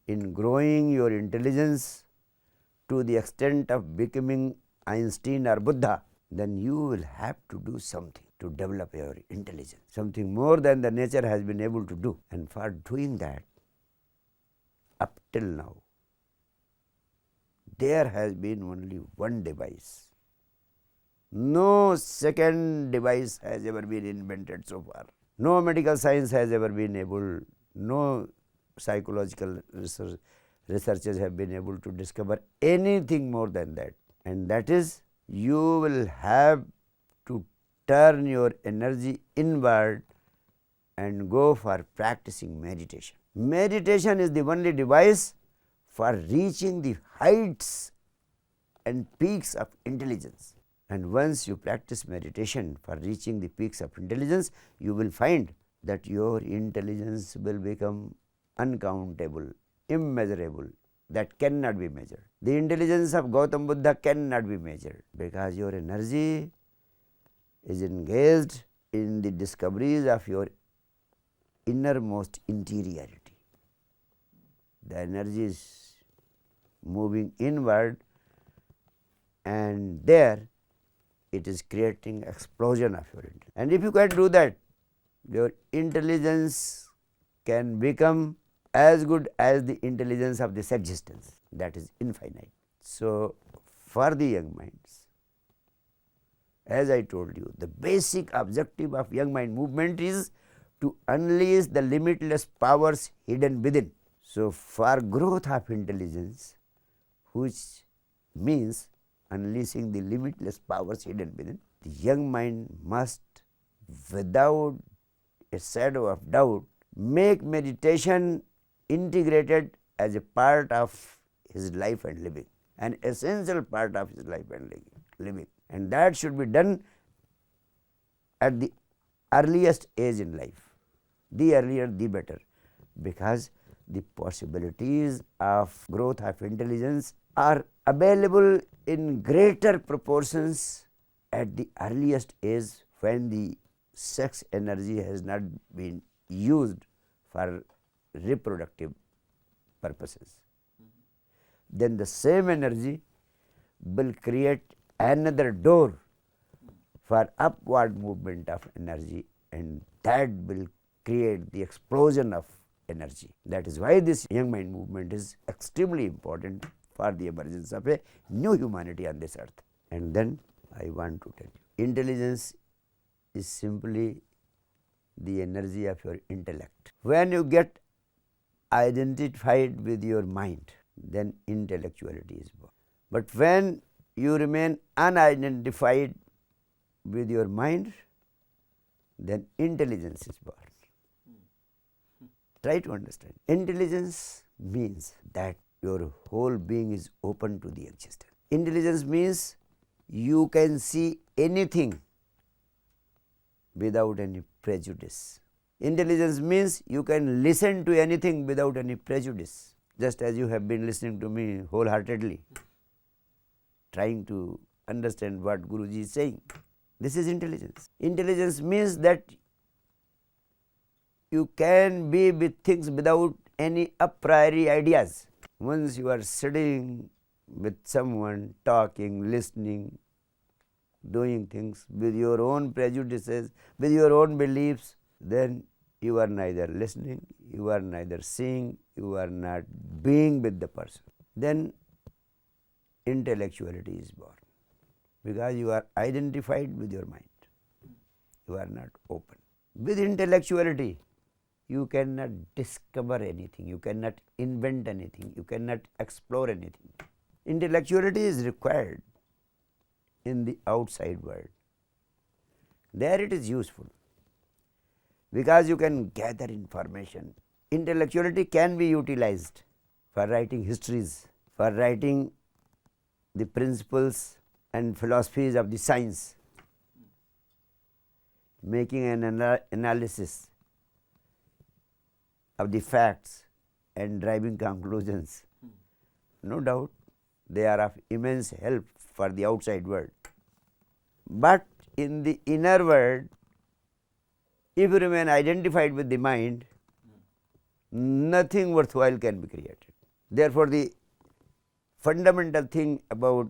in growing your intelligence to the extent of becoming Einstein or Buddha, then you will have to do something to develop your intelligence, something more than the nature has been able to do. And for doing that, up till now, there has been only one device. No second device has ever been invented so far. No medical science has ever been able, no psychological researchers have been able to discover anything more than that. And that is, you will have to turn your energy inward and go for practicing meditation. Meditation is the only device for reaching the heights and peaks of intelligence. And once you practice meditation for reaching the peaks of intelligence, you will find that your intelligence will become uncountable, immeasurable, that cannot be measured. The intelligence of Gautam Buddha cannot be measured, because your energy is engaged in the discoveries of your innermost interiority. The energy is moving inward, and there it is creating explosion of your intelligence. And if you can do that, your intelligence can become as good as the intelligence of this existence, that is infinite. So, for the young minds, as I told you, the basic objective of young mind movement is to unleash the limitless powers hidden within. So, for growth of intelligence, which means unleashing the limitless powers hidden within, the young mind must, without a shadow of doubt, make meditation integrated as a part of his life and living, an essential part of his life and living. And that should be done at the earliest age in life. The earlier, the better, because the possibilities of growth of intelligence are available in greater proportions at the earliest age, when the sex energy has not been used for reproductive purposes. Then the same energy will create another door for upward movement of energy, and that will create the explosion of energy. That is why this young mind movement is extremely important for the emergence of a new humanity on this earth. And then I want to tell you, intelligence is simply the energy of your intellect. When you get identified with your mind, then intellectuality is born. But when you remain unidentified with your mind, then intelligence is born. Try to understand. Intelligence means that your whole being is open to the existence. Intelligence means you can see anything without any prejudice. Intelligence means you can listen to anything without any prejudice, just as you have been listening to me wholeheartedly, trying to understand what Guruji is saying. This is intelligence. Intelligence means that you can be with things without any a priori ideas. Once you are sitting with someone, talking, listening, doing things with your own prejudices, with your own beliefs, then you are neither listening, you are neither seeing, you are not being with the person. Then intellectuality is born, because you are identified with your mind. You are not open. With intellectuality, you cannot discover anything, you cannot invent anything, you cannot explore anything. Intellectuality is required in the outside world. There it is useful, because you can gather information. Intellectuality can be utilized for writing histories, for writing the principles and philosophies of the science, making an analysis of the facts and driving conclusions. No doubt they are of immense help for the outside world. But in the inner world, if you remain identified with the mind, nothing worthwhile can be created. Therefore, the fundamental thing about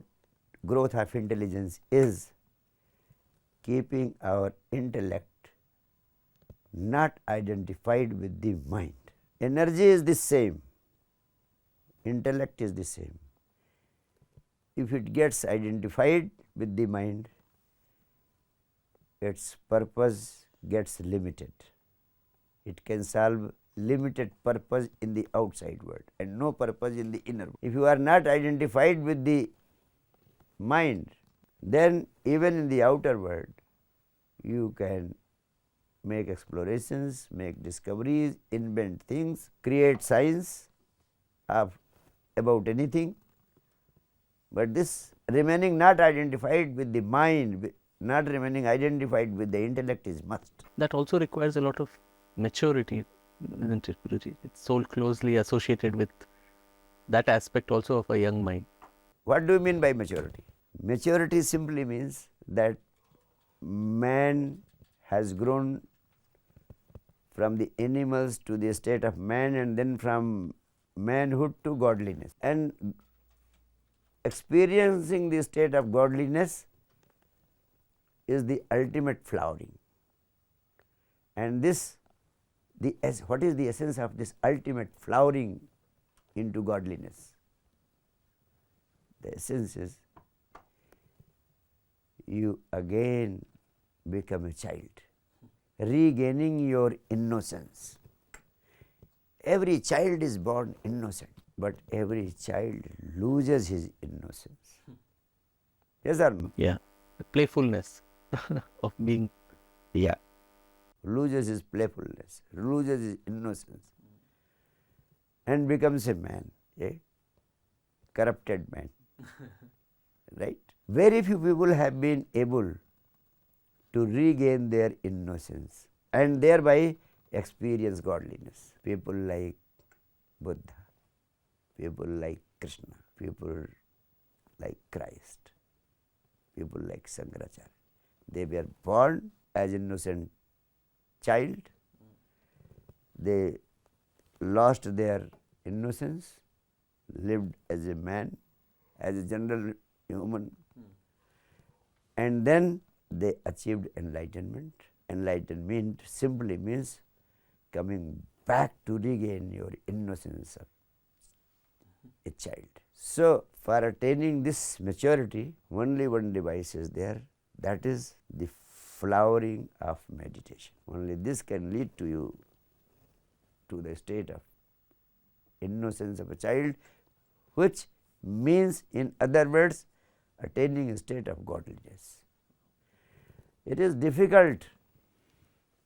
growth of intelligence is keeping our intellect not identified with the mind. Energy is the same, intellect is the same. If it gets identified with the mind, its purpose gets limited. It can solve limited purpose in the outside world and no purpose in the inner world. If you are not identified with the mind, then even in the outer world you can make explorations, make discoveries, invent things, create science of about anything, but this remaining not identified with the mind, not remaining identified with the intellect is must. That also requires a lot of maturity, isn't it, Guruji? It's so closely associated with that aspect also of a young mind. What do you mean by maturity? Maturity simply means that man has grown from the animals to the state of man, and then from manhood to godliness, and experiencing the state of godliness is the ultimate flowering. And this, what is the essence of this ultimate flowering into godliness? The essence is you again become a child, regaining your innocence. Every child is born innocent, but every child loses his innocence. Yes or no? Yeah, the playfulness of being. Yeah. Loses his playfulness, loses his innocence, and becomes a man, a corrupted man. Right? Very few people have been able to regain their innocence and thereby experience godliness. People like Buddha, people like Krishna, people like Christ, people like Shankaracharya. They were born as innocent child, they lost their innocence, lived as a man, as a general human, and then they achieved enlightenment. Enlightenment simply means coming back to regain your innocence of a child. So, for attaining this maturity, only one device is there, that is the flowering of meditation. Only this can lead to you to the state of innocence of a child, which means, in other words, attaining a state of godliness. It is difficult,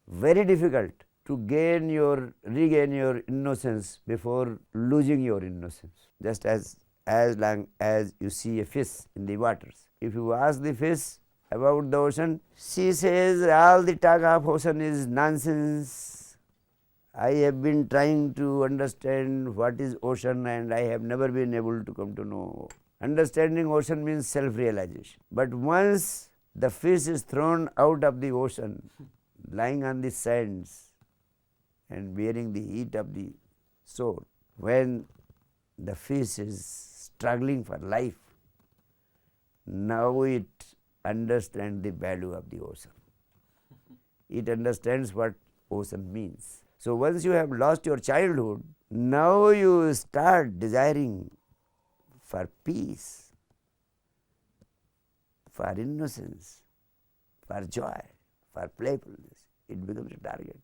very difficult, to regain your innocence before losing your innocence. Just as long as you see a fish in the waters, if you ask the fish about the ocean, she says all the talk of ocean is nonsense. I have been trying to understand what is ocean and I have never been able to come to know. Understanding ocean means self-realization. But once the fish is thrown out of the ocean, lying on the sands and bearing the heat of the shore, when the fish is struggling for life, now it understands the value of the ocean. It understands what ocean means. So once you have lost your childhood, now you start desiring for peace, for innocence, for joy, for playfulness. It becomes a target.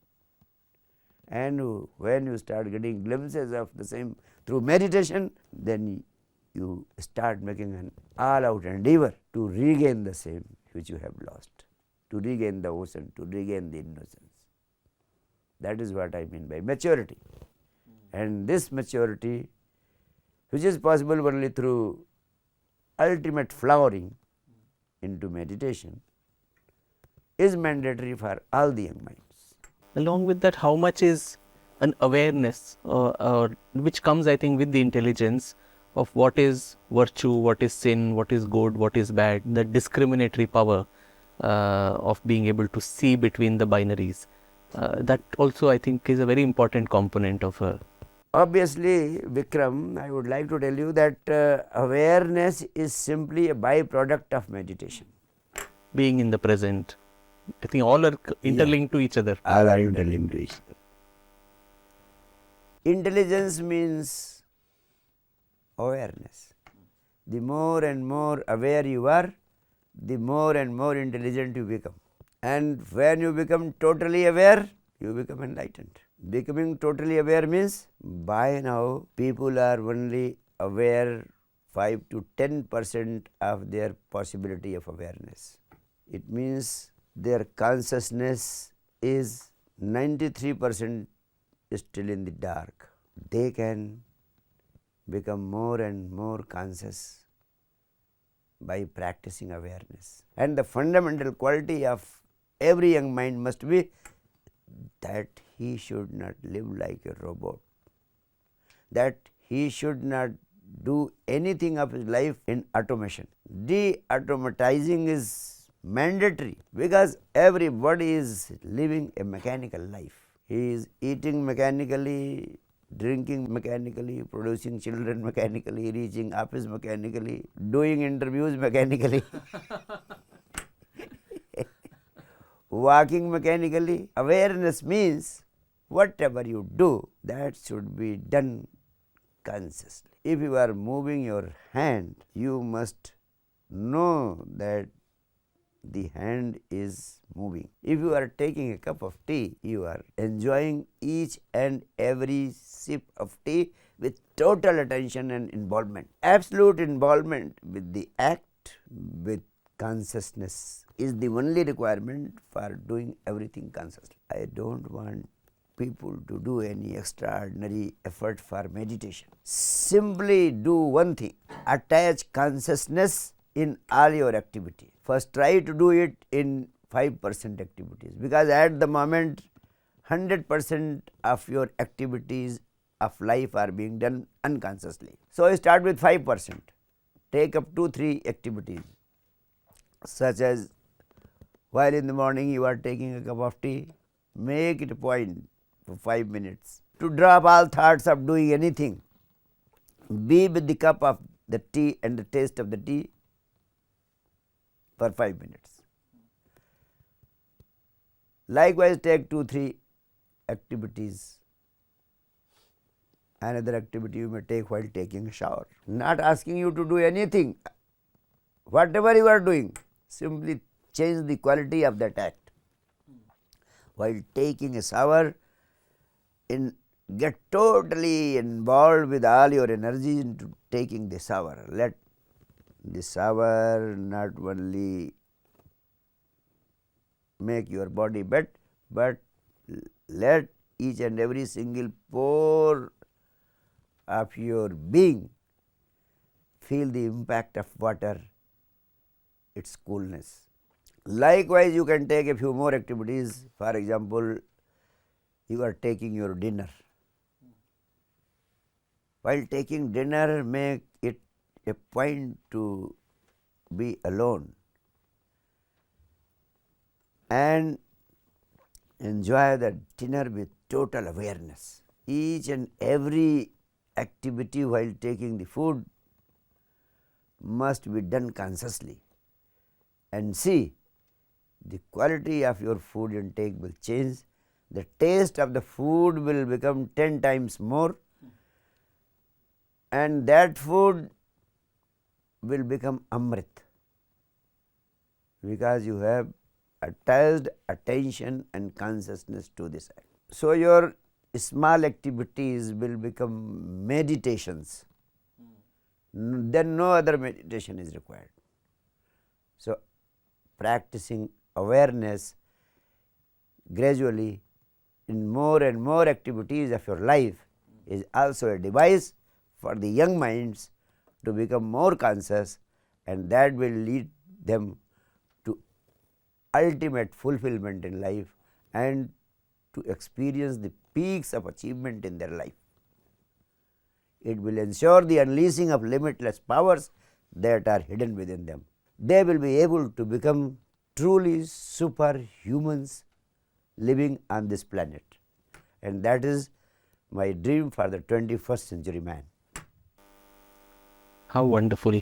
And when you start getting glimpses of the same through meditation, then you start making an all-out endeavor to regain the same which you have lost, to regain the ocean, to regain the innocence. That is what I mean by maturity. And this maturity, which is possible only through ultimate flowering into meditation, is mandatory for all the young minds. Along with that, how much is an awareness which comes, I think, with the intelligence of what is virtue, what is sin, what is good, what is bad, the discriminatory power of being able to see between the binaries. That also, I think, is a very important component of a Obviously, Vikram, I would like to tell you that awareness is simply a byproduct of meditation. Being in the present. I think all are interlinked to each other. All are interlinked to each other. Intelligence means awareness. The more and more aware you are, the more and more intelligent you become. And when you become totally aware, you become enlightened. Becoming totally aware means by now people are only aware 5 to 10% of their possibility of awareness. It means their consciousness is 93% still in the dark. They can become more and more conscious by practicing awareness. And the fundamental quality of every young mind must be that he should not live like a robot, that he should not do anything of his life in automation. De-automatizing is mandatory because everybody is living a mechanical life. He is eating mechanically, drinking mechanically, producing children mechanically, reaching office mechanically, doing interviews mechanically, walking mechanically. Awareness means whatever you do, that should be done consciously. If you are moving your hand, you must know that the hand is moving. If you are taking a cup of tea, you are enjoying each and every sip of tea with total attention and involvement. Absolute involvement with the act, with consciousness is the only requirement for doing everything consciously. I don't want people to do any extraordinary effort for meditation. Simply do one thing: attach consciousness in all your activity. First, try to do it in 5% activities, because at the moment 100% of your activities of life are being done unconsciously. So, start with 5%. Take up 2-3 activities, such as while in the morning you are taking a cup of tea, make it a point for 5 minutes to drop all thoughts of doing anything. Be with the cup of the tea and the taste of the tea for 5 minutes. Likewise, take 2-3 activities. Another activity you may take while taking a shower. Not asking you to do anything. Whatever you are doing, simply change the quality of that act. While taking a shower, get totally involved with all your energy into taking the shower. Let the shower not only make your body wet, but let each and every single pore of your being feel the impact of water, its coolness. Likewise, you can take a few more activities. For example, you are taking your dinner. While taking dinner, make it a point to be alone and enjoy the dinner with total awareness. Each and every activity while taking the food must be done consciously, and see the quality of your food intake will change. The taste of the food will become 10 times more, and that food will become amrit, because you have attached attention and consciousness to this act. So, your small activities will become meditations. Then no other meditation is required. So, practicing awareness gradually in more and more activities of your life is also a device for the young minds to become more conscious, and that will lead them to ultimate fulfillment in life and to experience the peaks of achievement in their life. It will ensure the unleashing of limitless powers that are hidden within them. They will be able to become truly superhumans living on this planet, and that is my dream for the 21st century man. How wonderful.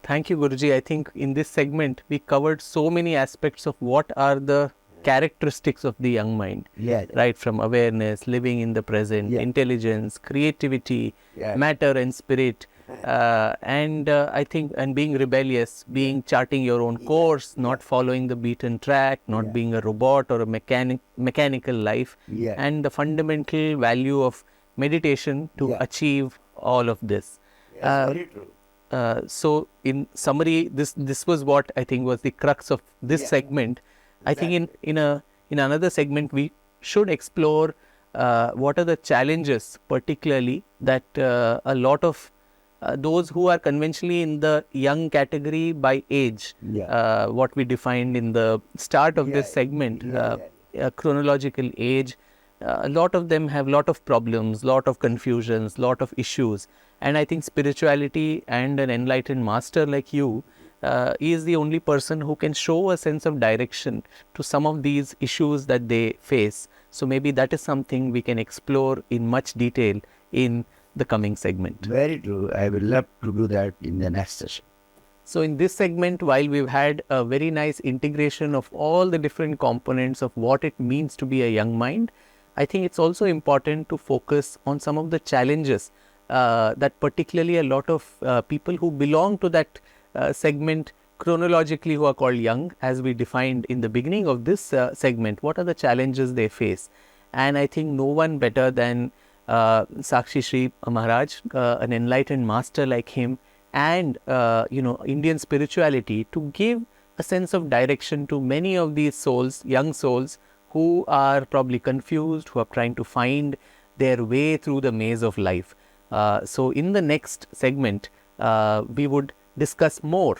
Thank you, Guruji. I think in this segment, we covered so many aspects of what are the characteristics of the young mind. Yeah. Right from awareness, living in the present, Yeah. intelligence, creativity, Yeah. matter and spirit. And I think, and being rebellious, being charting your own course, not following the beaten track, not being a robot or a mechanical life, Yeah. and the fundamental value of meditation to achieve all of this. Yes, very true. So in summary, this was what I think was the crux of this segment. I think in another segment we should explore what are the challenges, particularly that a lot of those who are conventionally in the young category by age, what we defined in the start of this segment, chronological age. A lot of them have lot of problems, lot of confusions, lot of issues. And I think spirituality and an enlightened master like you is the only person who can show a sense of direction to some of these issues that they face. So maybe that is something we can explore in much detail in the coming segment. Very true. I would love to do that in the next session. So in this segment, while we've had a very nice integration of all the different components of what it means to be a young mind, I think it's also important to focus on some of the challenges that particularly a lot of people who belong to that segment chronologically who are called young, as we defined in the beginning of this segment, what are the challenges they face? And I think no one better than Sakshi Shree Maharaj, an enlightened master like him, and Indian spirituality to give a sense of direction to many of these souls, young souls, who are probably confused, who are trying to find their way through the maze of life. So in the next segment, we would discuss more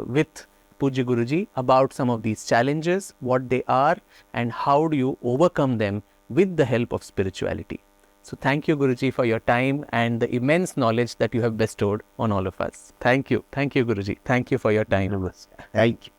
with Pujya Guruji about some of these challenges, what they are, and how do you overcome them with the help of spirituality. So thank you, Guruji, for your time and the immense knowledge that you have bestowed on all of us. Thank you. Thank you, Guruji. Thank you for your time. Thank you.